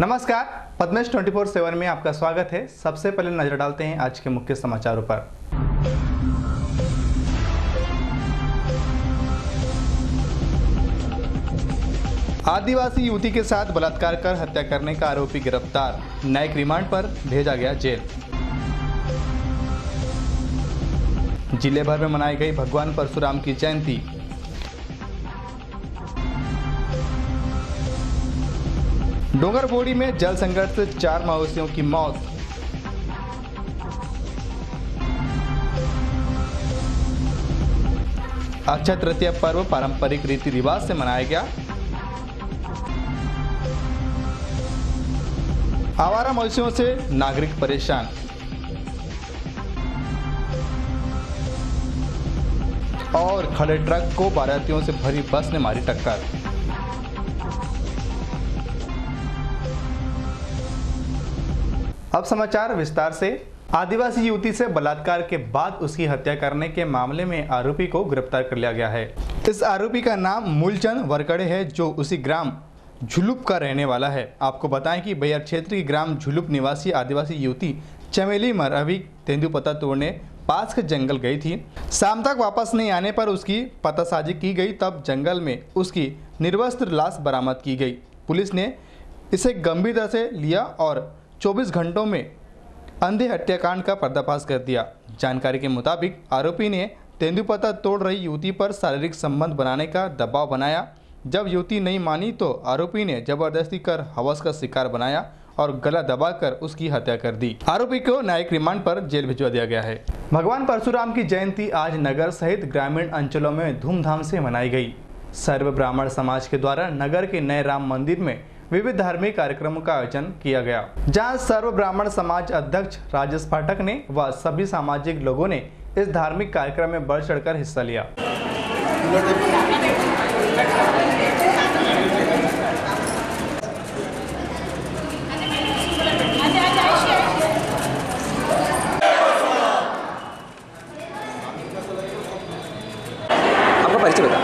नमस्कार, पद्मेश 24/7 में आपका स्वागत है। सबसे पहले नजर डालते हैं आज के मुख्य समाचारों पर। आदिवासी युवती के साथ बलात्कार कर हत्या करने का आरोपी गिरफ्तार, न्यायिक रिमांड पर भेजा गया जेल। जिले भर में मनाई गई भगवान परशुराम की जयंती। डोंगरबोड़ी में जल संकट से 4 मवेशियों की मौत। अक्षय तृतीया पर्व पारंपरिक रीति रिवाज से मनाया गया। आवारा मवेशियों से नागरिक परेशान। और खड़े ट्रक को बारातियों से भरी बस ने मारी टक्कर। अब समाचार विस्तार से। आदिवासी युवती से बलात्कार के बाद उसकी हत्या करने के मामले में आरोपी को गिरफ्तार कर लिया गया है। इस आरोपी का नाम मूलचंद वरकड़े है, जो उसी ग्राम झुलुप का रहने वाला है। आपको बताएं कि बैयर क्षेत्र के ग्राम झुलुप निवासी आदिवासी युवती चमेली मरहवी तेंदुपत्ता तोड़ने पास के जंगल गई थी। शाम तक वापस नहीं आने पर उसकी पतासाजी की गई। तब जंगल में उसकी निर्वस्त्र लाश बरामद की गई। पुलिस ने इसे गंभीरता से लिया और 24 घंटों में अंधे हत्याकांड का पर्दाफाश कर दिया। जानकारी के मुताबिक आरोपी ने तेंदुपत्ता तोड़ रही युवती पर शारीरिक संबंध बनाने का दबाव बनाया। जब युवती नहीं मानी तो आरोपी ने जबरदस्ती कर हवस का शिकार बनाया और गला दबाकर उसकी हत्या कर दी। आरोपी को न्यायिक रिमांड पर जेल भिजवा दिया गया है। भगवान परशुराम की जयंती आज नगर सहित ग्रामीण अंचलों में धूमधाम से मनाई गई। सर्व ब्राह्मण समाज के द्वारा नगर के नए राम मंदिर में विविध धार्मिक कार्यक्रमों का आयोजन किया गया, जहां सर्व ब्राह्मण समाज अध्यक्ष राजेश पाठक ने व सभी सामाजिक लोगों ने इस धार्मिक कार्यक्रम में बढ़ चढ़कर हिस्सा लिया। आपका परिचय बता।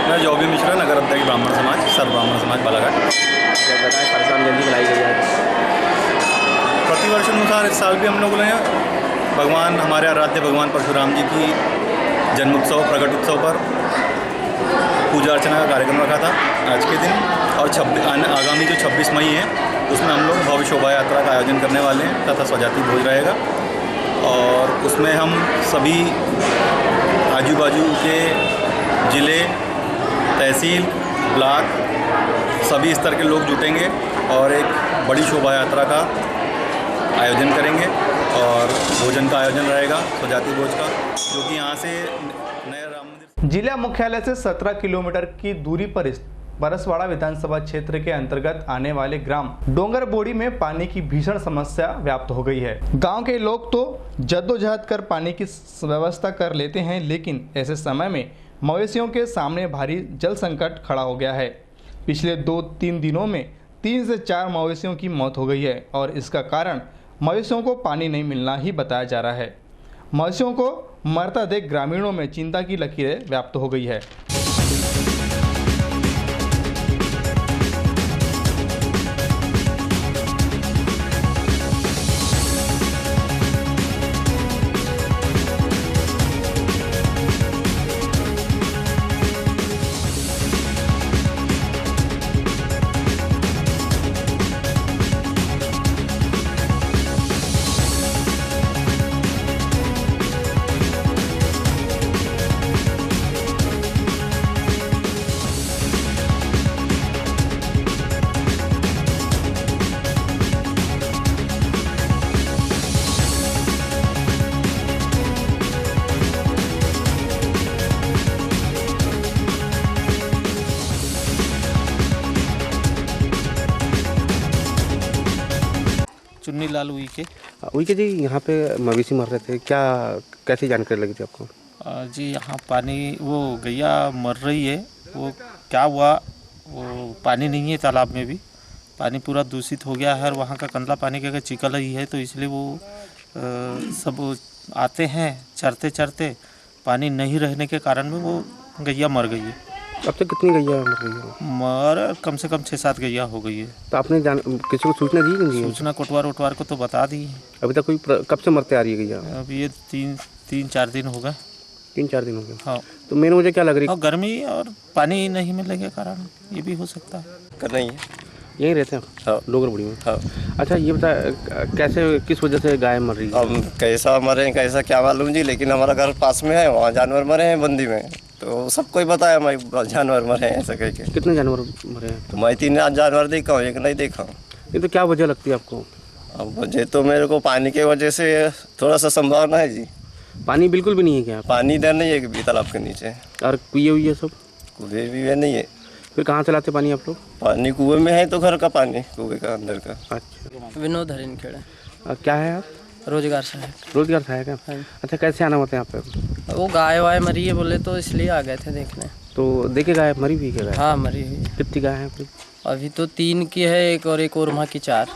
मैं जॉबी मिश्रा, नगर अध्यक्ष ब्राह्मण समाज, सर्व ब्राह्मण समाज बालाघाट। बताएं, परशुराम जयंती मनाई गई है। प्रतिवर्ष अनुसार इस साल भी हम लोगों ने भगवान हमारे आराध्य भगवान परशुराम जी की जन्मोत्सव प्रकट उत्सव पर पूजा अर्चना का कार्यक्रम रखा था आज के दिन। और आगामी जो 26 मई है उसमें हम लोग भव्य शोभा यात्रा का आयोजन करने वाले हैं तथा स्वजाति भोज रहेगा। और उसमें हम सभी आजू बाजू के ज़िले, तहसील, ब्लॉक सभी स्तर के लोग जुटेंगे और एक बड़ी शोभा यात्रा का आयोजन करेंगे और भोजन का आयोजन रहेगा, स्वजाति भोज का, जो कि यहाँ से नए राम मंदिर जिला मुख्यालय से 17 किलोमीटर की दूरी पर परसवाड़ा विधानसभा क्षेत्र के अंतर्गत आने वाले ग्राम डोंगरबोड़ी में पानी की भीषण समस्या व्याप्त हो गई है। गांव के लोग तो जद्दोजहद कर पानी की व्यवस्था कर लेते हैं, लेकिन ऐसे समय में मवेशियों के सामने भारी जल संकट खड़ा हो गया है। पिछले 2-3 दिनों में 3 से 4 मवेशियों की मौत हो गई है और इसका कारण मवेशियों को पानी नहीं मिलना ही बताया जा रहा है। मवेशियों को मरता देख ग्रामीणों में चिंता की लकीरें व्याप्त हो गई है। चुन्नी लाल उइके। उइके जी, यहाँ पे मवेशी मर रहे थे, क्या कैसी जानकारी लगी थी आपको? जी यहाँ पानी वो गैया मर रही है, वो क्या हुआ, वो पानी नहीं है तालाब में भी, पानी पूरा दूषित हो गया है और वहाँ का कंदला पानी का चिकल ही है, तो इसलिए वो सब आते हैं चरते चरते, पानी नहीं रहने के कारण में वो गैया मर गई है। अब तक कितनी गैया मर गई है? मर कम से कम 6-7 गैया हो गई है। तो आपने किसी को सूचना दी नहीं? सूचना कोटवार को तो बता दी। अभी तक कोई कब से मरते आ रही है गैया? अब ये 3-4 दिन हो गए। 3-4 दिन हो गए। हाँ। तो मेन वजह क्या लग रही है? और गर्मी और पानी नहीं मिलने के कारण ये भी हो सकता है। करना ही है। यहीं रहते हैं? हाँ। डोगरबुड़ी में। हाँ। अच्छा ये बता, कैसे किस वजह से गाय मर रही है? हम कैसा मरे हैं कैसा क्या मालूम जी, लेकिन हमारा घर पास में है, वहाँ जानवर मरे हैं बंदी में, तो सबको ही बताया मैं जानवर मरे हैं ऐसा कह के। कितने जानवर मरे हैं? तो मैं 3 जानवर देखा हूँ, एक नहीं देखा हूँ। ये तो क्या वजह लगती है आपको? अब वजह तो मेरे को पानी की वजह से थोड़ा सा संभावना है जी। पानी बिल्कुल भी नहीं है क्या? पानी इधर नहीं है कि तालाब के नीचे, और कुएं हुई है सब? कुएं भी है नहीं है। फिर कहाँ से लाते पानी आप लोग? पानी कुएं में है तो घर का पानी कुएं का अंदर का। अच्छा। विनोद हरिनखेड़े, क्या है आप? रोजगार सहायक। रोजगार सहायक है। अच्छा कैसे आना होता है यहाँ पे? वो गाय वाय मरी है बोले तो इसलिए आ गए थे देखने। तो देखे गाय मरी हुई क्या गाय? हाँ मरी हुई है। कितनी गाय है? अभी तो 3 की है, एक और वहाँ की 4।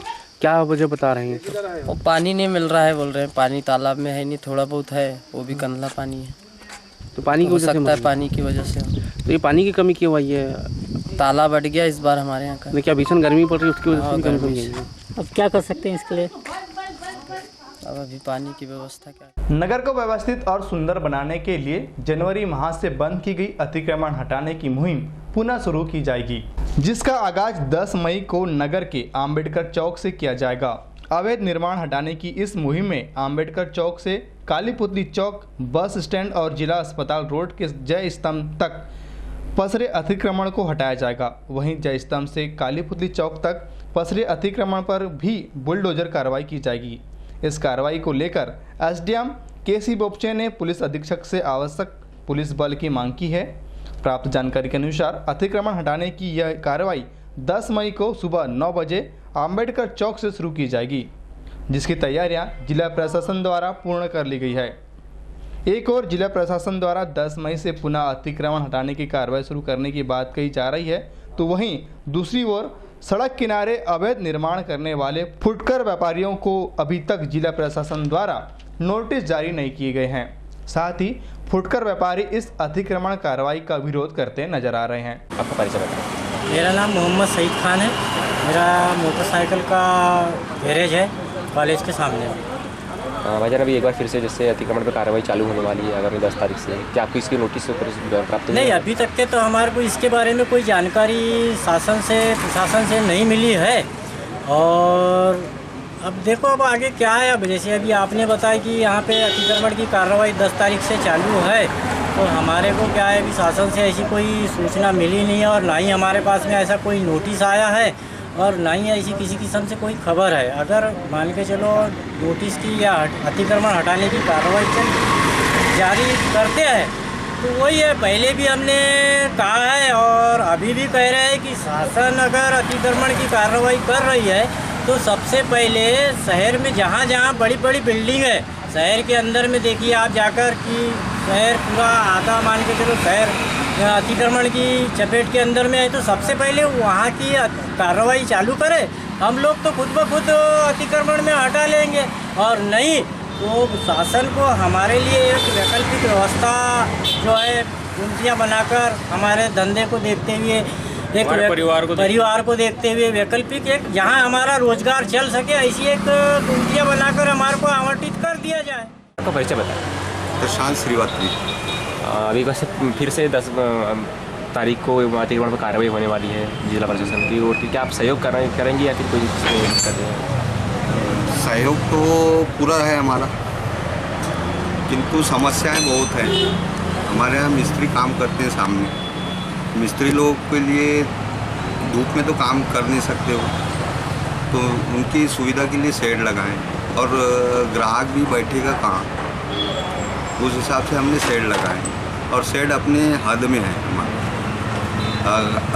क्या वजह बता रहे हैं? वो पानी नहीं मिल रहा है बोल रहे हैं, पानी तालाब में है नहीं, थोड़ा बहुत है वो भी कंधला पानी है। तो पानी की हो वजह से सकता है मरी? पानी की वजह से। तो ये पानी की कमी क्यों आई है? तालाब अट गया इस बार हमारे यहाँ का। नहीं क्या भीषण गर्मी पड़ रही है उसकी वजह से भी कमी गर्मी समझ आई है? अब क्या कर सकते हैं इसके लिए? अब अभी पानी की व्यवस्था क्या? नगर को व्यवस्थित और सुंदर बनाने के लिए जनवरी माह से बंद की गई अतिक्रमण हटाने की मुहिम पुनः शुरू की जाएगी, जिसका आगाज 10 मई को नगर के अंबेडकर चौक से किया जाएगा। अवैध निर्माण हटाने की इस मुहिम में अंबेडकर चौक से काली पुतली चौक, बस स्टैंड और जिला अस्पताल रोड के जय स्तंभ तक पसरे अतिक्रमण को हटाया जाएगा। वहीं जय स्तंभ से काली पुतली चौक तक पसरे अतिक्रमण पर भी बुलडोजर कार्रवाई की जाएगी। इस कार्रवाई को लेकर एसडीएम केसी बोपचे ने पुलिस अधीक्षक से आवश्यक पुलिस बल की मांग की है। प्राप्त जानकारी के अनुसार अतिक्रमण हटाने की यह कार्रवाई 10 मई को सुबह 9 बजे अंबेडकर चौक से शुरू की जाएगी, जिसकी तैयारियां जिला प्रशासन द्वारा पूर्ण कर ली गई है। एक और जिला प्रशासन द्वारा 10 मई से पुनः अतिक्रमण हटाने की कार्रवाई शुरू करने की बात कही जा रही है, तो वहीं दूसरी ओर सड़क किनारे अवैध निर्माण करने वाले फुटकर व्यापारियों को अभी तक जिला प्रशासन द्वारा नोटिस जारी नहीं किए गए हैं। साथ ही फुटकर व्यापारी इस अतिक्रमण कार्रवाई का विरोध करते नजर आ रहे हैं। आपका परिचय बताएं। मेरा नाम मोहम्मद सईद खान है। मेरा मोटरसाइकिल का गैरेज है कॉलेज के सामने। भाईजान अभी एक बार फिर से जैसे अतिक्रमण पर कार्रवाई चालू होने वाली है आगामी 10 तारीख से, क्या आपको इसकी नोटिस प्राप्त हुई? नहीं, अभी तक के तो हमारे को इसके बारे में कोई जानकारी प्रशासन से नहीं मिली है। और अब देखो अब आगे क्या है। अब जैसे अभी आपने बताया कि यहाँ पे अतिक्रमण की कार्रवाई 10 तारीख से चालू है, तो हमारे को क्या है कि शासन से ऐसी कोई सूचना मिली नहीं है और ना ही हमारे पास में ऐसा कोई नोटिस आया है और ना ही ऐसी किसी किस्म से कोई खबर है। अगर मान के चलो नोटिस की या अतिक्रमण हटाने की कार्रवाई जारी करते हैं तो वही है, पहले भी हमने कहा है और अभी भी कह रहे हैं कि शासन अगर अतिक्रमण की कार्रवाई कर रही है तो सबसे पहले शहर में जहाँ जहाँ बड़ी बड़ी बिल्डिंग है, शहर के अंदर में देखिए आप जाकर कि शहर पूरा आधा मान के चलो शहर अतिक्रमण की चपेट के अंदर में है, तो सबसे पहले वहाँ की कार्रवाई चालू करें। हम लोग तो खुद ब खुद अतिक्रमण में हटा लेंगे और नहीं तो शासन को हमारे लिए एक वैकल्पिक व्यवस्था जो है गुमटियाँ बनाकर हमारे धंधे को देखते हुए एक परिवार को देखते हुए वैकल्पिक एक जहाँ हमारा रोजगार चल सके ऐसी एक गुमटियाँ बनाकर हमारे को आवंटित कर दिया जाए। आपका परिचय बताएं। प्रशांत श्रीवास्तव। अभी बस फिर से 10 तारीख को अतिक्रमण पर कार्रवाई होने वाली है जिला प्रशासन की ओर से, क्या आप सहयोग करेंगे या फिर कोई करते हैं? सहयोग तो पूरा है हमारा, किंतु समस्याएं बहुत हैं। हमारे यहाँ मिस्त्री काम करते हैं सामने, मिस्त्री लोग के लिए धूप में तो काम कर नहीं सकते हो, तो उनकी सुविधा के लिए शेड लगाएं और ग्राहक भी बैठेगा कहाँ, उस हिसाब से हमने शेड लगाए और शेड अपने हद में है हमारा।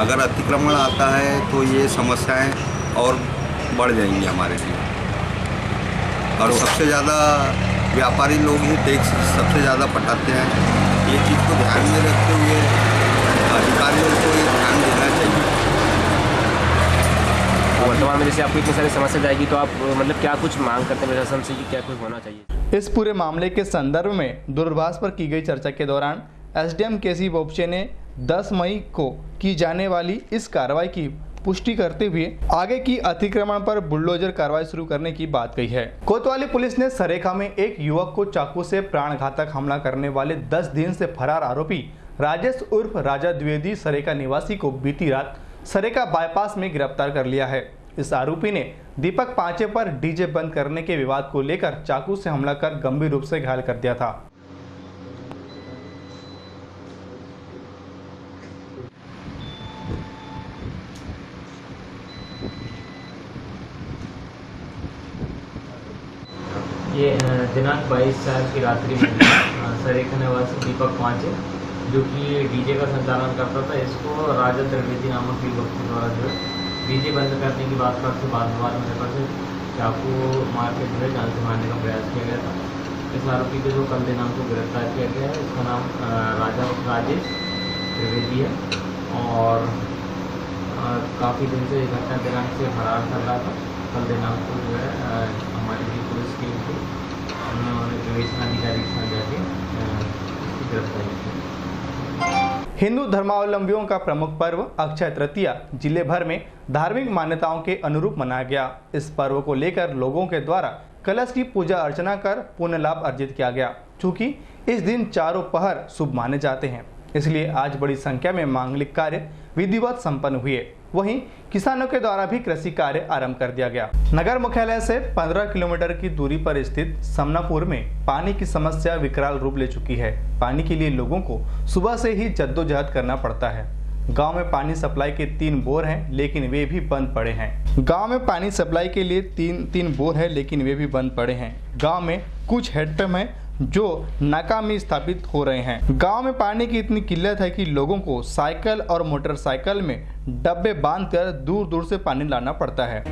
अगर अतिक्रमण आता है तो ये समस्याएं और बढ़ जाएंगी हमारे लिए। और सबसे ज़्यादा व्यापारी लोग ही टैक्स सबसे ज़्यादा पटाते हैं। ये चीज़ को ध्यान में रखते हुए अधिकारियों को ये ध्यान देना चाहिए। वर्तमान में जैसे आपको इतनी सारी समस्या जाएगी तो आप मतलब क्या कुछ मांग करते हैं प्रशासन से कि क्या कुछ होना चाहिए? इस पूरे मामले के संदर्भ में दूरभाष पर की गई चर्चा के दौरान एसडीएम केसी बोपचे ने 10 मई को की जाने वाली इस कार्रवाई की पुष्टि करते हुए आगे की अतिक्रमण पर बुलडोजर कार्रवाई शुरू करने की बात कही है। कोतवाली पुलिस ने सरेखा में एक युवक को चाकू से प्राणघातक हमला करने वाले 10 दिन से फरार आरोपी राजेश उर्फ राजा द्विवेदी सरेखा निवासी को बीती रात सरेखा बाईपास में गिरफ्तार कर लिया है। इस आरोपी ने दीपक पांचे पर डीजे बंद करने के विवाद को लेकर चाकू से हमला कर गंभीर रूप से घायल कर दिया था। ये दिनांक 22/4 की रात्रि में सरेखा निवासी दीपक पांचे जो कि डीजे का संचालन करता था, इसको राजा त्रिवेदी नामक युवक के द्वारा जो है डीजे बंद करने की बात करते बाद होने पर से चाकू मार के जो है जान से मारने का प्रयास किया गया था। इस आरोपी के जो कल दिनांक को गिरफ्तार किया गया है, इसका नाम राजेश त्रिवेदी है और काफ़ी दिन से घटना दिनांक से फरार कर रहा था। कल दिनांक को जो है हमारी जो पुलिस टीम थी उन्होंने प्रवेशन अधिकारी के साथ जाके गिरफ्तारी की। हिंदू धर्मावलंबियों का प्रमुख पर्व अक्षय तृतीया जिले भर में धार्मिक मान्यताओं के अनुरूप मनाया गया। इस पर्व को लेकर लोगों के द्वारा कलश की पूजा अर्चना कर पुण्य लाभ अर्जित किया गया। चूँकि इस दिन चारों पहर शुभ माने जाते हैं, इसलिए आज बड़ी संख्या में मांगलिक कार्य विधिवत संपन्न हुए। वहीं किसानों के द्वारा भी कृषि कार्य आरंभ कर दिया गया। नगर मुख्यालय से 15 किलोमीटर की दूरी पर स्थित समनापुर में पानी की समस्या विकराल रूप ले चुकी है। पानी के लिए लोगों को सुबह से ही जद्दोजहद करना पड़ता है। गांव में पानी सप्लाई के 3 बोर हैं, लेकिन वे भी बंद पड़े हैं। गांव में पानी सप्लाई के लिए तीन बोर है, लेकिन वे भी बंद पड़े हैं। गांव में कुछ हैंडपंप हैं जो नाकामी स्थापित हो रहे हैं। गांव में पानी की इतनी किल्लत है कि लोगों को साइकिल और मोटरसाइकिल में डब्बे बांधकर दूर दूर से पानी लाना पड़ता है।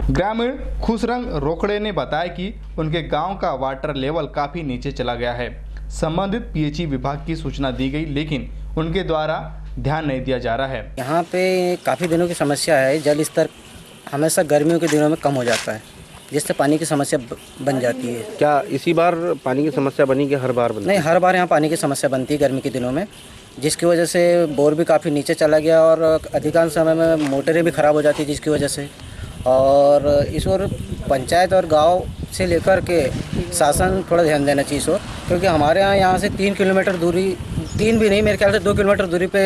ग्रामीण खुशरंग रोकड़े ने बताया कि उनके गांव का वाटर लेवल काफ़ी नीचे चला गया है। संबंधित पीएचई विभाग की सूचना दी गई, लेकिन उनके द्वारा ध्यान नहीं दिया जा रहा है। यहाँ पे काफ़ी दिनों की समस्या है। जल स्तर हमेशा गर्मियों के दिनों में कम हो जाता है, जिससे पानी की समस्या बन जाती है। क्या इसी बार पानी की समस्या बनी कि हर बार बनती? नहीं, हर बार यहाँ पानी की समस्या बनती है गर्मी के दिनों में, जिसकी वजह से बोर भी काफ़ी नीचे चला गया और अधिकांश समय में मोटरें भी ख़राब हो जाती है, जिसकी वजह से। और इस ओर पंचायत और गांव से लेकर के शासन थोड़ा ध्यान देना चाहिए इस ओर, क्योंकि हमारे यहाँ से 3 किलोमीटर दूरी, 3 भी नहीं, मेरे ख्याल से 2 किलोमीटर दूरी पे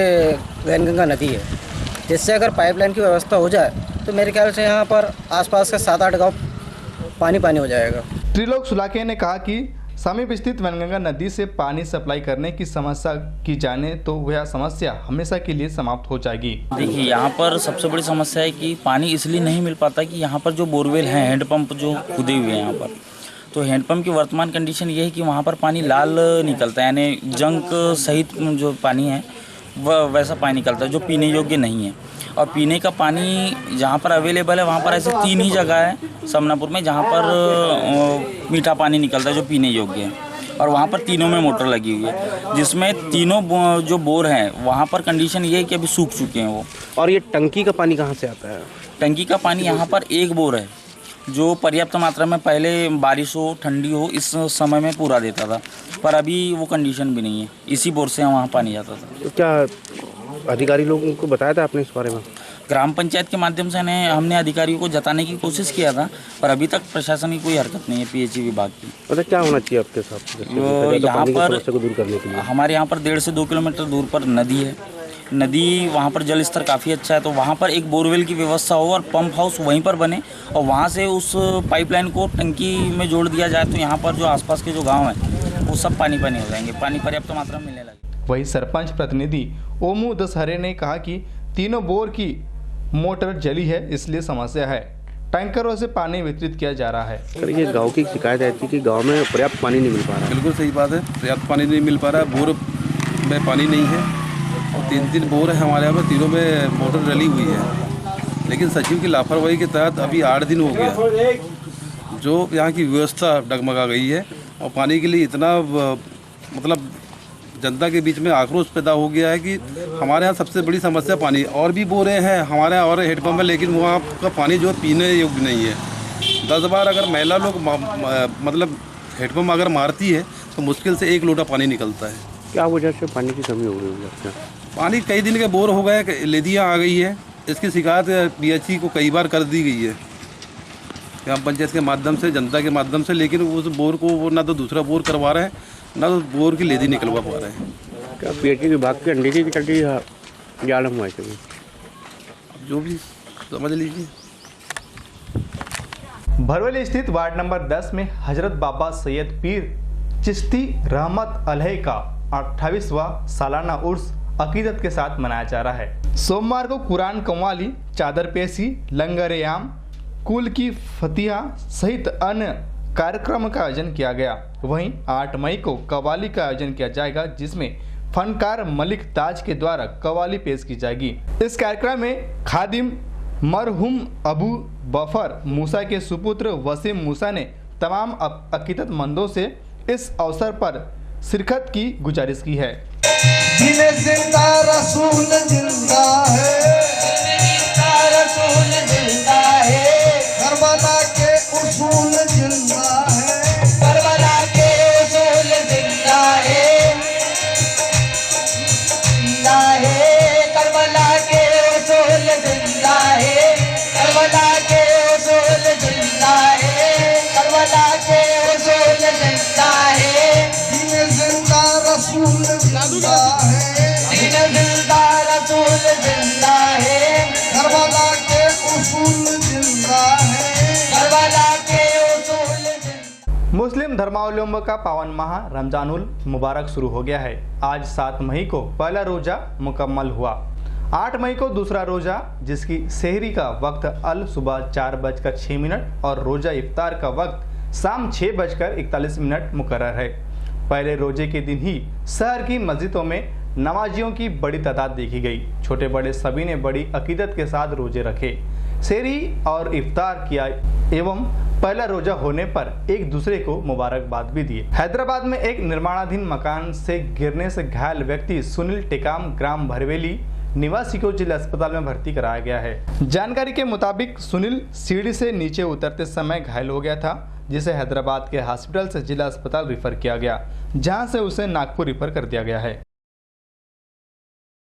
वैनगंगा नदी है, जिससे अगर पाइपलाइन की व्यवस्था हो जाए तो मेरे ख्याल से यहाँ पर आसपास का 7-8 गाँव पानी हो जाएगा। त्रिलोक सुलाके ने कहा कि समीप स्थित वैनगंगा नदी से पानी सप्लाई करने की समस्या की जाने तो वह समस्या हमेशा के लिए समाप्त हो जाएगी। देखिए, यहाँ पर सबसे बड़ी समस्या है कि पानी इसलिए नहीं मिल पाता कि यहाँ पर जो बोरवेल हैं, हैंडपंप जो खुदे हुए हैं यहाँ पर, तो हैंडपंप की वर्तमान कंडीशन ये है कि वहाँ पर पानी लाल निकलता है, यानी जंक सहित जो पानी है वह वैसा पानी निकलता है जो पीने योग्य नहीं है। और पीने का पानी जहाँ पर अवेलेबल है वहाँ पर ऐसे 3 ही जगह है समनापुर में जहाँ पर मीठा पानी निकलता है जो पीने योग्य है, और वहाँ पर तीनों में मोटर लगी हुई है, जिसमें तीनों जो बोर हैं वहाँ पर कंडीशन ये है कि अभी सूख चुके हैं वो। और ये टंकी का पानी कहाँ से आता है? टंकी का पानी यहाँ पर एक बोर है जो पर्याप्त मात्रा में पहले बारिश हो ठंडी हो इस समय में पूरा देता था, पर अभी वो कंडीशन भी नहीं है। इसी बोर से वहाँ पानी जाता था। तो क्या अधिकारी लोगों को बताया था आपने इस बारे में? ग्राम पंचायत के माध्यम से हमने अधिकारियों को जताने की कोशिश किया था, पर अभी तक प्रशासन की कोई हरकत नहीं है पीएचई विभाग की। मतलब क्या होना चाहिए आपके साथ यहाँ पर समस्या को दूर करने के लिए? हमारे यहाँ पर 1.5 से 2 किलोमीटर दूर पर नदी है। नदी वहाँ पर जल स्तर काफ़ी अच्छा है, तो वहाँ पर एक बोरवेल की व्यवस्था हो और पंप हाउस वहीं पर बने और वहाँ से उस पाइपलाइन को टंकी में जोड़ दिया जाए, तो यहाँ पर जो आसपास के जो गांव हैं वो सब पानी हो जाएंगे, पानी पर्याप्त मात्रा में मिलने लगे। वहीं सरपंच प्रतिनिधि ओमू दशहरे ने कहा कि तीनों बोर की मोटर जली है, इसलिए समस्या है। टैंकरों से पानी वितरित किया जा रहा है। सर, ये गाँव की शिकायत है कि गाँव में पर्याप्त पानी नहीं मिल पा रहा है। बिल्कुल सही बात है, पर्याप्त पानी नहीं मिल पा रहा है, बोर में पानी नहीं है, और 3 बोर है हमारे यहाँ पर, तीनों में मोटर डली हुई है। लेकिन सचिव की लापरवाही के तहत अभी 8 दिन हो गया जो यहाँ की व्यवस्था डगमगा गई है और पानी के लिए इतना मतलब जनता के बीच में आक्रोश पैदा हो गया है कि हमारे यहाँ सबसे बड़ी समस्या पानी। और भी बोरे हैं हमारे यहाँ और हेडपम्प है, लेकिन वहाँ का पानी जो पीने योग्य नहीं है। 10 बार अगर महिला लोग मतलब हेडपम्प अगर मारती है तो मुश्किल से 1 लोटा पानी निकलता है। क्या वजह से पानी की कमी हो गई है? पानी कई दिन के बोर हो गए, लेदियाँ आ गई है। इसकी शिकायत PHE को कई बार कर दी गई है ग्राम पंचायत के माध्यम से, जनता के माध्यम से, लेकिन उस बोर को वो ना तो दूसरा बोर करवा रहे हैं ना तो बोर की लेदी निकलवा पा रहे हैं। क्या PHE विभाग की अंडीरी की चलती जालम हुआ है कभी? जो भी समझ लीजिए। भरवेली स्थित वार्ड नंबर 10 में हजरत बाबा सैयद पीर चिश्ती रहमत अलैह का 28वां सालाना उर्स अकीदत के साथ मनाया जा रहा है। सोमवार को कुरान कव्वाली, चादर पेशी, लंगर आम, कुल की फतिहा सहित अन्य कार्यक्रम का आयोजन किया गया। वहीं 8 मई को कव्वाली का आयोजन किया जाएगा, जिसमें फनकार मलिक ताज के द्वारा कव्वाली पेश की जाएगी। इस कार्यक्रम में खादिम मरहुम अबू बफर मूसा के सुपुत्र वसीम मूसा ने तमाम अकीदतमंदों से इस अवसर पर शिरकत की गुजारिश की है। जिंदा रसूल जिंदा है, रसूल जिंदा है, करबला के उसूल जिंदा है, करबला के उसूल जिंदा है, जिंदा है, करबला के उसूल जिंदा है, करबला के उसूल जिंदा है, करबला के उसूल जिंदा है, जिंदा रसूल जिंदा है, जिंदा रसूल जिंदा है, करबला के उसूल जिंदा है, करबला के उसूल जिंदा। मुस्लिम धर्मावलंबी का पावन माह रमजानुल मुबारक शुरू हो गया है। आज 7 मई को पहला रोजा मुकम्मल हुआ। 8 मई को दूसरा रोजा, जिसकी सेहरी का वक्त अल सुबह 4:06 और रोजा इफ्तार का वक्त शाम 6:41 मुकर्रर है। पहले रोजे के दिन ही शहर की मस्जिदों में नमाजियों की बड़ी तादाद देखी गई। छोटे बड़े सभी ने बड़ी अकीदत के साथ रोजे रखे, सेहरी और इफ्तार किया एवं पहला रोजा होने पर एक दूसरे को मुबारकबाद भी दिए। हैदराबाद में एक निर्माणाधीन मकान से गिरने से घायल व्यक्ति सुनील टेकाम ग्राम भरवेली निवासी को जिला अस्पताल में भर्ती कराया गया है। जानकारी के मुताबिक सुनील सीढ़ी से नीचे उतरते समय घायल हो गया था, जिसे हैदराबाद के हॉस्पिटल से जिला अस्पताल रेफर किया गया, जहां से उसे नागपुर रेफर कर दिया गया है।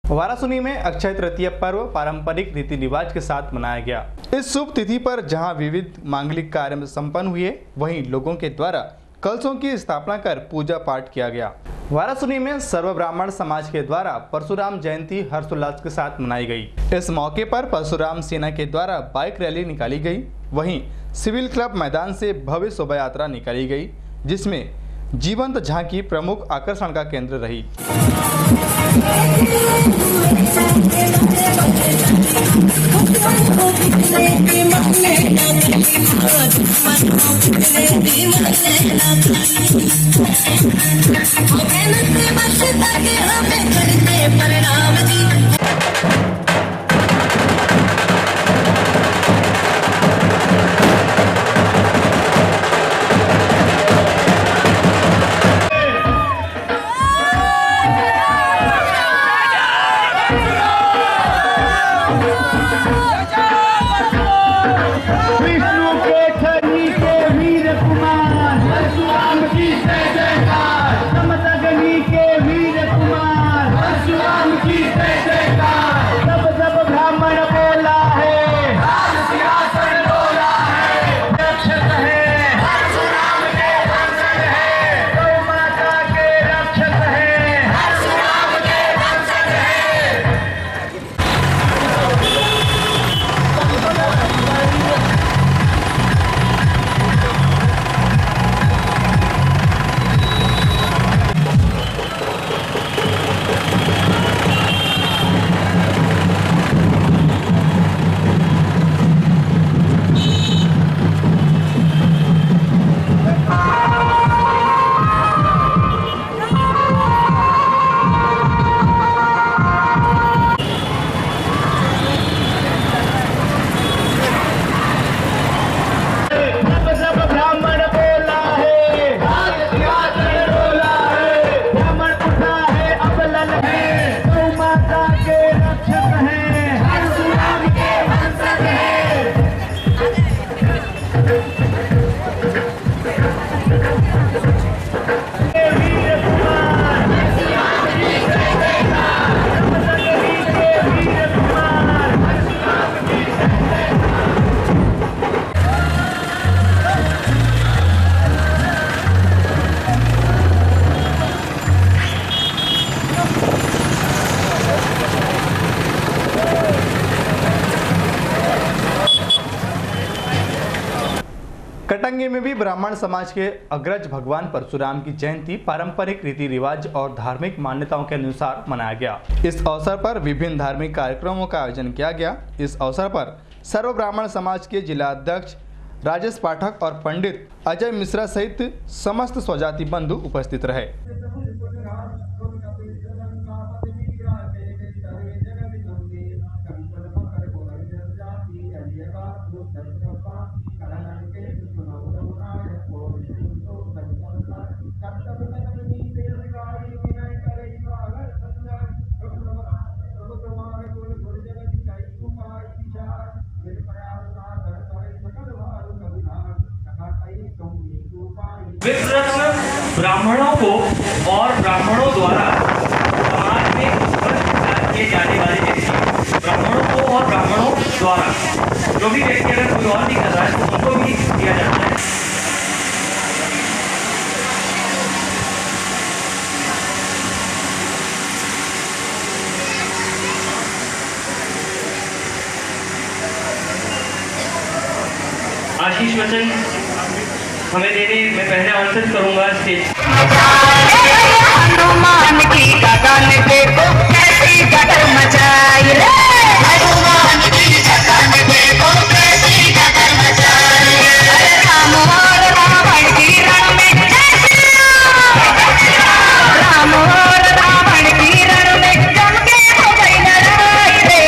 वाराणसी में अक्षय तृतीया पर्व पारंपरिक रीति रिवाज के साथ मनाया गया। इस शुभ तिथि पर जहां विविध मांगलिक कार्य संपन्न हुए, वहीं लोगों के द्वारा कलशों की स्थापना कर पूजा पाठ किया गया। वाराणसी में सर्व ब्राह्मण समाज के द्वारा परशुराम जयंती हर्षोल्लास के साथ मनाई गई। इस मौके पर परशुराम सेना के द्वारा बाइक रैली निकाली गई। वहीं सिविल क्लब मैदान से भव्य शोभा यात्रा निकाली गई, जिसमें जीवंत झांकी प्रमुख आकर्षण का केंद्र रही। परशुराम की जय जयकार, समतगनी के वीर कुमार। कटंगे में भी ब्राह्मण समाज के अग्रज भगवान परशुराम की जयंती पारंपरिक रीति रिवाज और धार्मिक मान्यताओं के अनुसार मनाया गया। इस अवसर पर विभिन्न धार्मिक कार्यक्रमों का आयोजन किया गया। इस अवसर पर सर्व ब्राह्मण समाज के जिला अध्यक्ष राजेश पाठक और पंडित अजय मिश्रा सहित समस्त स्वजाति बंधु उपस्थित रहे। विप्रत्न ब्राह्मणों को और ब्राह्मणों द्वारा समाज में उत्पन्न किए जाने वाले व्यक्ति, ब्राह्मणों को और ब्राह्मणों द्वारा जो भी व्यक्ति अगर कोई और नहीं कर रहा है तो उनको भी दिया जाता है। आशीष वचन हमें देने मैं पहले आमंत्रित करूंगा स्टेज। हनुमान की गगन देखो कैसी गगन मचाई रे, हनुमान की गगन देखो कैसी गगन मचाई रे, राम और रावण की रण में राम और रावण की रण में जम के हो गई लड़ाई रे,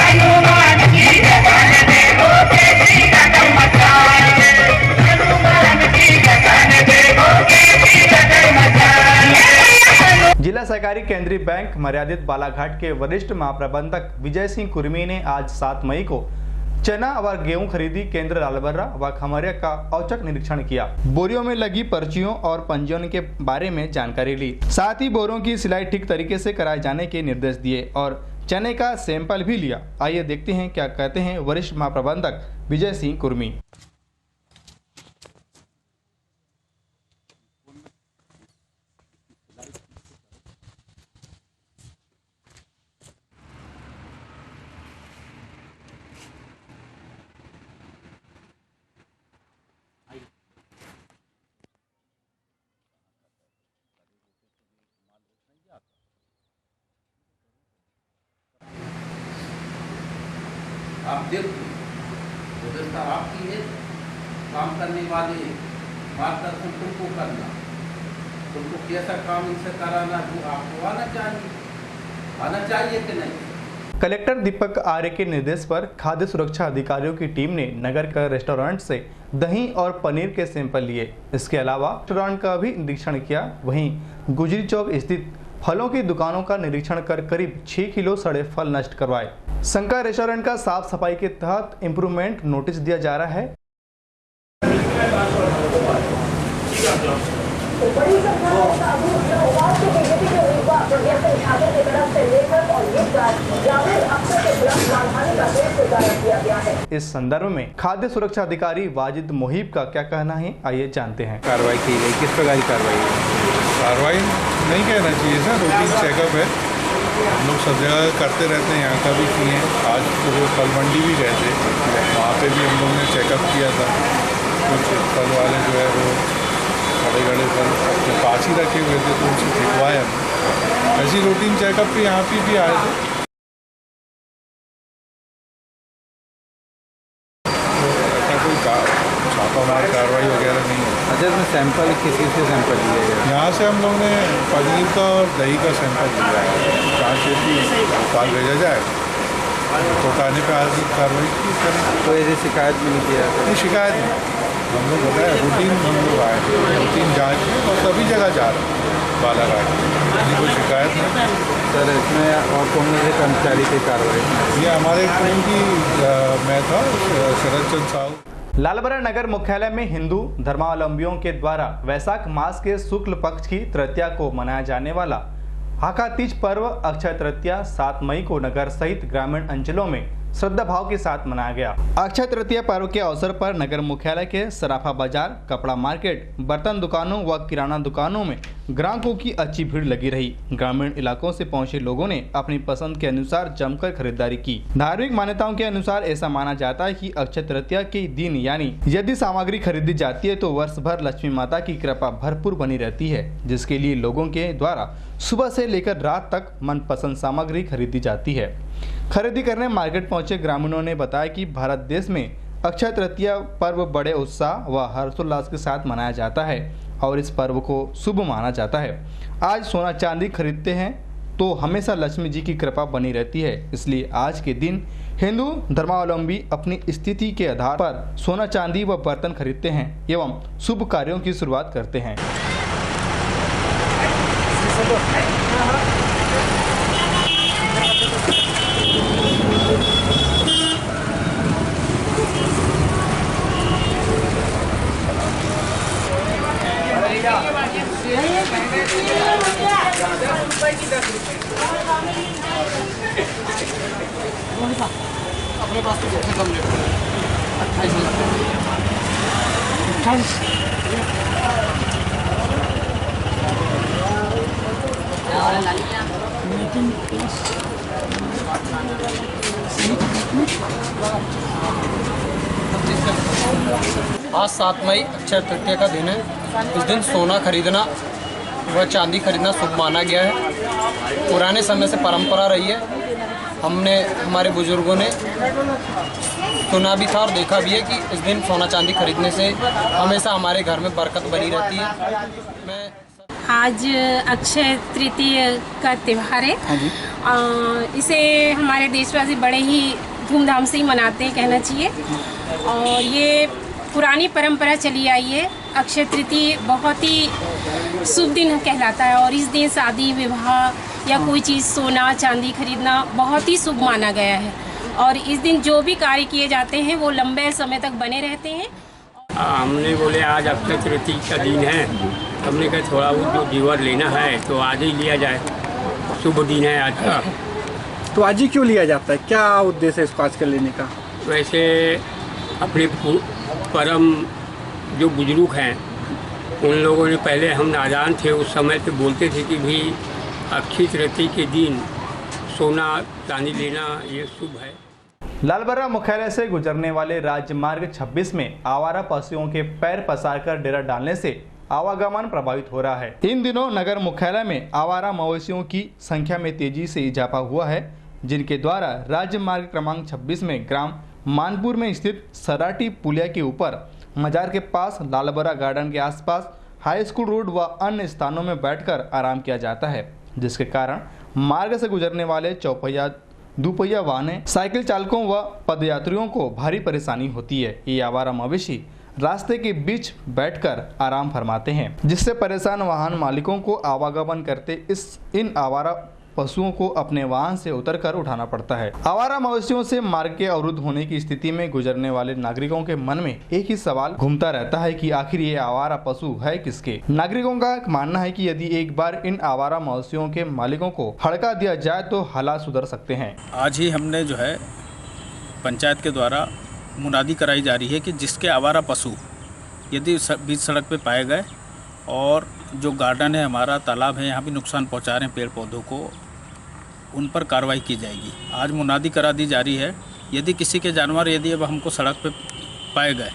हनुमान की गगन देखो कैसी गगन मचाई रे, जिला सहकारी केंद्रीय बैंक मर्यादित बालाघाट के वरिष्ठ महाप्रबंधक विजय सिंह कुर्मी ने आज 7 मई को चना व गेहूं खरीदी केंद्र लालबर्रा व खमरिया का औचक निरीक्षण किया। बोरियों में लगी पर्चियों और पंजीयन के बारे में जानकारी ली। साथ ही बोरों की सिलाई ठीक तरीके से कराए जाने के निर्देश दिए और चने का सैंपल भी लिया। आइए देखते हैं क्या कहते हैं वरिष्ठ महाप्रबंधक विजय सिंह कुर्मी। आप देखो व्यवस्था आपकी है, काम करने वाले मार्गदर्शन तुमको करना, तुमको कैसा काम इनसे कराना वो आपको आना चाहिए कि नहीं। कलेक्टर दीपक आर्य के निर्देश पर खाद्य सुरक्षा अधिकारियों की टीम ने नगर के रेस्टोरेंट से दही और पनीर के सैंपल लिए। इसके अलावा रेस्टोरेंट का भी निरीक्षण किया। वहीं गुजरी चौक स्थित फलों की दुकानों का निरीक्षण कर करीब 6 किलो सड़े फल नष्ट करवाए। शंकर रेस्टोरेंट का साफ सफाई के तहत इम्प्रूवमेंट नोटिस दिया जा रहा है। इस संदर्भ में खाद्य सुरक्षा अधिकारी वाजिद मोहिब का क्या कहना है, आइए जानते हैं। कार्रवाई की गई, किस प्रकार की कार्रवाई नहीं कहना चाहिए सर, रूटीन चेकअप है, हम लोग सब जगह करते रहते हैं, यहाँ का भी किए हैं। आज तो फल मंडी भी गए थे, वहाँ पे भी हम लोग ने चेकअप किया था। कुछ फल वाले जो है वो बड़े बड़े फल अपने पास ही रखे हुए थे तो उनसे फेंकवाए हम। ऐसी रूटीन चेकअप पे यहाँ पे भी आए थे। छापामार कार्रवाई वगैरह नहीं है। अच्छा, इसमें सैंपल किसी से सैंपल लिए गए? यहाँ से हम लोग ने पनीर का और दही का सैंपल लिया है, जाँच की भोपाल भेजा जाए तो आने पर आज कार्रवाई की करें। तो ऐसी शिकायत भी नहीं किया? नहीं, शिकायत नहीं, हम लोग बताया रूटीन हम लोग आए, रूटीन जाँच और सभी जगह जा रहे हैं बालाघाट, कोई शिकायत नहीं। सर, इसमें और कौन से कर्मचारी की कार्रवाई? ये हमारे टीम की मैं था शरद चंद्र साहू। लालबर्रा नगर मुख्यालय में हिंदू धर्मावलंबियों के द्वारा वैशाख मास के शुक्ल पक्ष की तृतीया को मनाया जाने वाला हाका तीज पर्व अक्षय तृतीया 7 मई को नगर सहित ग्रामीण अंचलों में श्रद्धा भाव के साथ मनाया गया। अक्षय तृतीया पर्व के अवसर पर नगर मुख्यालय के सराफा बाजार, कपड़ा मार्केट, बर्तन दुकानों व किराना दुकानों में ग्राहकों की अच्छी भीड़ लगी रही। ग्रामीण इलाकों से पहुंचे लोगों ने अपनी पसंद के अनुसार जमकर खरीदारी की। धार्मिक मान्यताओं के अनुसार ऐसा माना जाता है कि अक्षय तृतीया के दिन यानी यदि सामग्री खरीदी जाती है तो वर्ष भर लक्ष्मी माता की कृपा भरपूर बनी रहती है, जिसके लिए लोगों के द्वारा सुबह से लेकर रात तक मनपसंद सामग्री खरीदी जाती है। खरीदी करने मार्केट पहुंचे ग्रामीणों ने बताया कि भारत देश में अक्षय तृतीया पर्व बड़े उत्साह व हर्षोल्लास के साथ मनाया जाता है और इस पर्व को शुभ माना जाता है। आज सोना चांदी खरीदते हैं तो हमेशा लक्ष्मी जी की कृपा बनी रहती है, इसलिए आज के दिन हिंदू धर्मावलंबी अपनी स्थिति के आधार पर सोना चांदी व बर्तन खरीदते हैं एवं शुभ कार्यों की शुरुआत करते हैं। अपने पास तो बहुत कम लेते हैं, 28। आज 7 मई अक्षय तृतीया का दिन है। इस दिन सोना खरीदना व चांदी खरीदना शुभ माना गया है। पुराने समय से परंपरा रही है। हमारे बुजुर्गों ने सुना भी था और देखा भी है कि इस दिन सोना चांदी खरीदने से हमेशा हमारे घर में बरकत बनी रहती है। आज अक्षय तृतीया का त्यौहार है। इसे हमारे देशवासी बड़े ही धूमधाम से ही मनाते हैं, कहना चाहिए। और ये पुरानी परंपरा चली आई है। अक्षय तृतीया बहुत ही शुभ दिन कहलाता है और इस दिन शादी विवाह या कोई चीज़ सोना चांदी खरीदना बहुत ही शुभ माना गया है। और इस दिन जो भी कार्य किए जाते हैं वो लंबे समय तक बने रहते हैं। हमने बोले आज अक्षय तृतीया का दिन है, हमने कहा थोड़ा बहुत जो जीवर लेना है तो आज ही लिया जाए, शुभ दिन है आज का। तो आज ही क्यों लिया जाता है, क्या उद्देश्य है इसको आज कर लेने का? वैसे अपने परम जो बुजुर्ग हैं उन लोगों ने, पहले हम नादान थे उस समय पे बोलते थे कि भी अक्षय तृतीया के दिन सोना चांदी लेना ये शुभ है। लालबर्रा मुख्यालय से गुजरने वाले राज्य मार्ग 26 में आवारा पशुओं के पैर पसारकर डेरा डालने से आवागमन प्रभावित हो रहा है। इन दिनों नगर मुख्यालय में आवारा मवेशियों की संख्या में तेजी से इजाफा हुआ है, जिनके द्वारा राज्य मार्ग क्रमांक 26 में ग्राम मानपुर में स्थित सराटी पुलिया के ऊपर, मजार के पास, लालबर्रा गार्डन के आसपास, हाई स्कूल रोड व अन्य स्थानों में बैठकर आराम किया जाता है, जिसके कारण मार्ग से गुजरने वाले चौपहिया दुपहिया वाहन, साइकिल चालकों व पदयात्रियों को भारी परेशानी होती है। ये आवारा मवेशी रास्ते के बीच बैठकर आराम फरमाते हैं, जिससे परेशान वाहन मालिकों को आवागमन करते इन आवारा पशुओं को अपने वाहन से उतरकर उठाना पड़ता है। आवारा मवेशियों से मार्ग के अवरुद्ध होने की स्थिति में गुजरने वाले नागरिकों के मन में एक ही सवाल घूमता रहता है कि आखिर ये आवारा पशु है किसके। नागरिकों का मानना है कि यदि एक बार इन आवारा मवेशियों के मालिकों को हड़का दिया जाए तो हालात सुधर सकते हैं। आज ही हमने जो है पंचायत के द्वारा मुनादी कराई जा रही है कि जिसके आवारा पशु यदि बीच सड़क पे पाए गए और जो गार्डन है, हमारा तालाब है, यहाँ भी नुकसान पहुँचा रहे हैं पेड़ पौधों को, उन पर कार्रवाई की जाएगी। आज मुनादी करा दी जा रही है। यदि किसी के जानवर यदि अब हमको सड़क पे पाए गए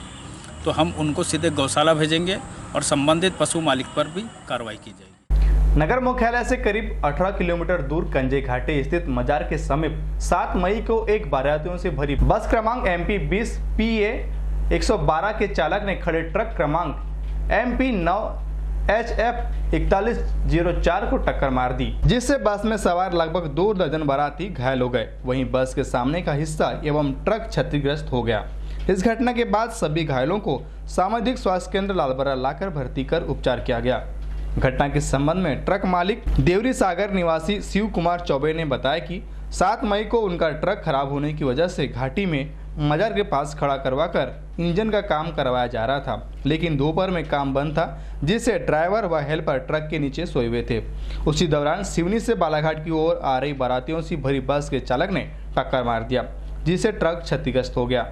तो हम उनको सीधे गौशाला भेजेंगे और संबंधित पशु मालिक पर भी कार्रवाई की जाएगी। नगर मुख्यालय से करीब 18 किलोमीटर दूर कंजे घाटे स्थित मजार के समीप 7 मई को एक बारातियों से भरी बस क्रमांक MP 20 PA 112 के चालक ने खड़े ट्रक क्रमांक MP 9 HF 4104 को टक्कर मार दी, जिससे बस में सवार लगभग 2 दर्जन बाराती घायल हो गए। वहीं बस के सामने का हिस्सा एवं ट्रक क्षतिग्रस्त हो गया। इस घटना के बाद सभी घायलों को सामुदायिक स्वास्थ्य केंद्र लालबर्रा लाकर भर्ती कर उपचार किया गया। घटना के संबंध में ट्रक मालिक देवरी सागर निवासी शिव कुमार चौबे ने बताया कि 7 मई को उनका ट्रक खराब होने की वजह से घाटी में मजार के पास खड़ा करवाकर इंजन का काम करवाया जा रहा था, लेकिन दोपहर में काम बंद था, जिससे ड्राइवर व हेल्पर ट्रक के नीचे सोए हुए थे। उसी दौरान सिवनी से बालाघाट की ओर आ रही बारातियों से भरी बस के चालक ने टक्कर मार दिया, जिससे ट्रक क्षतिग्रस्त हो गया।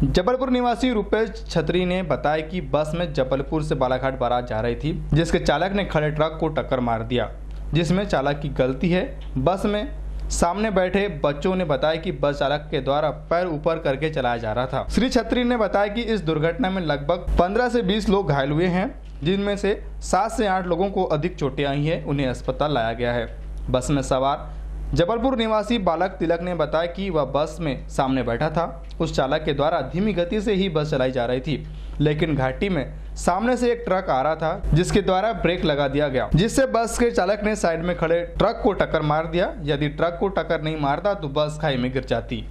जबलपुर निवासी रुपेश छतरी ने बताया कि बस में जबलपुर से बालाघाट बारात जा रही थी, जिसके चालक ने खड़े ट्रक को टक्कर मार दिया, जिसमें चालक की गलती है। बस में सामने बैठे बच्चों ने बताया कि बस चालक के द्वारा पैर ऊपर करके चलाया जा रहा था। श्री छतरी ने बताया कि इस दुर्घटना में लगभग 15 से 20 लोग घायल हुए हैं, जिनमें से 7 से 8 लोगों को अधिक चोटें आई हैं, उन्हें अस्पताल लाया गया है। बस में सवार जबलपुर निवासी बालक तिलक ने बताया कि वह बस में सामने बैठा था। उस चालक के द्वारा धीमी गति से ही बस चलाई जा रही थी, लेकिन घाटी में सामने से एक ट्रक आ रहा था, जिसके द्वारा ब्रेक लगा दिया गया, जिससे बस के चालक ने साइड में खड़े ट्रक को टक्कर मार दिया। यदि ट्रक को टक्कर नहीं मारता तो बस खाई में गिर जाती।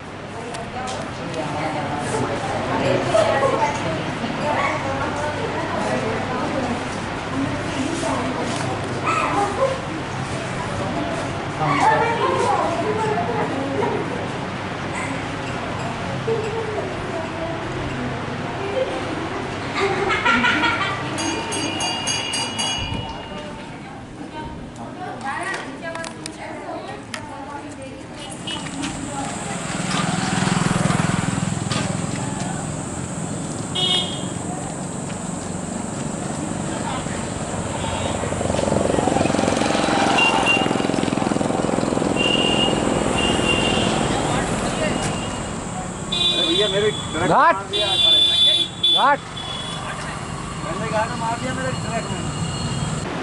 घाट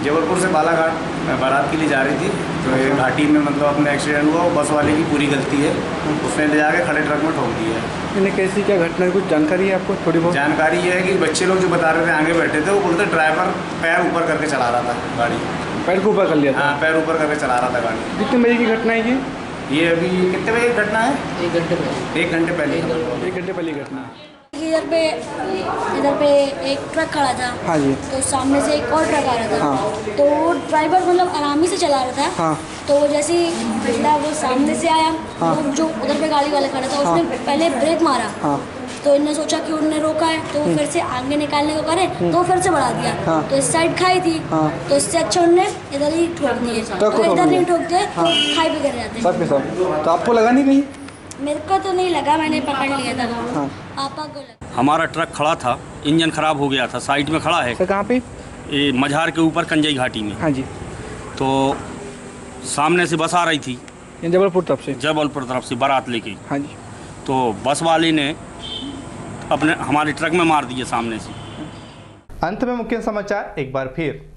जबलपुर से बालाघाट बारात के लिए जा रही थी, तो ये घाटी में मतलब अपने एक्सीडेंट हुआ। बस वाले की पूरी गलती है, उसने ले जाके खड़े ट्रक में ठोक दिया है। इन्हें कैसी क्या घटना है, कुछ जानकारी है आपको? थोड़ी बहुत जानकारी ये है कि बच्चे लोग जो बता रहे थे आगे बैठे थे, वो बोलते ड्राइवर पैर ऊपर करके चला रहा था गाड़ी। पैर को ऊपर कर लिया था? हाँ, पैर ऊपर करके चला रहा था गाड़ी। कितने बजे की घटना है ये अभी कितने बजे की घटना है? 1 घंटे पहले। 1 घंटे पहले। 1 घंटे पहले घटना। इधर पे एक ट्रक खड़ा था। हाँ जी। तो सामने से एक और ट्रक आ रहा था। हाँ। तो वो ड्राइवर मतलब आरामी से चला रहा था। हाँ। तो वो जैसे बिगड़ा वो सामने से आया। हाँ। वो जो उधर पे गाड़ी वाला खड़ा था उसने पहले ब्रेक मारा। हाँ। तो इन्होंने सोचा कि उन्होंने रोका है, तो वो फिर से आगे निकालने को करे तो वो फिर से बढ़ा दिया। हाँ। तो इस साइड खाई थी। हाँ। तो इससे अच्छा उन्होंने इधर ही ठोक दिए। इधर नहीं ठोकते तो खाई पे गिर जाते। सब के सब। तो आपको लगा नहीं कहीं? मेरे को तो नहीं लगा, मैंने पकड़ लिया था। हाँ। पापा को लगा। हमारा ट्रक खड़ा था, इंजन खराब हो गया था, साइड में खड़ा है। कहाँ पे? ये मझार के ऊपर कंजई घाटी में। हाँ जी। तो सामने से बस आ रही थी जबलपुर तरफ से। जबलपुर तरफ से बारात लेके। हाँ जी। तो बस वाले ने अपने हमारे ट्रक में मार दिए सामने से। अंत में मुख्य समाचार एक बार फिर।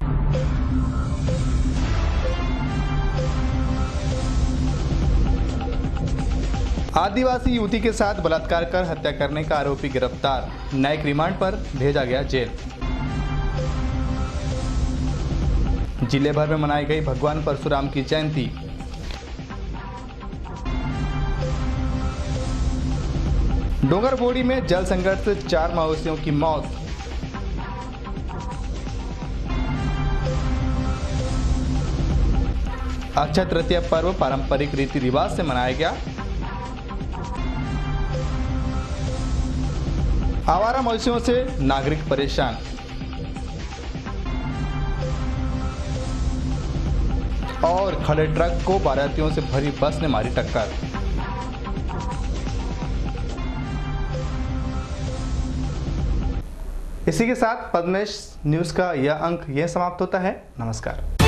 आदिवासी युवती के साथ बलात्कार कर हत्या करने का आरोपी गिरफ्तार, न्यायिक रिमांड पर भेजा गया जेल। जिले भर में मनाई गई भगवान परशुराम की जयंती। डोंगरबोड़ी में जल संकट से 4 मवेशियों की मौत। अक्षय तृतीया पर्व पारंपरिक रीति रिवाज से मनाया गया। आवारा मवेशियों से नागरिक परेशान। और खड़े ट्रक को बारातियों से भरी बस ने मारी टक्कर। इसी के साथ पद्मेश न्यूज का यह अंक समाप्त होता है। नमस्कार।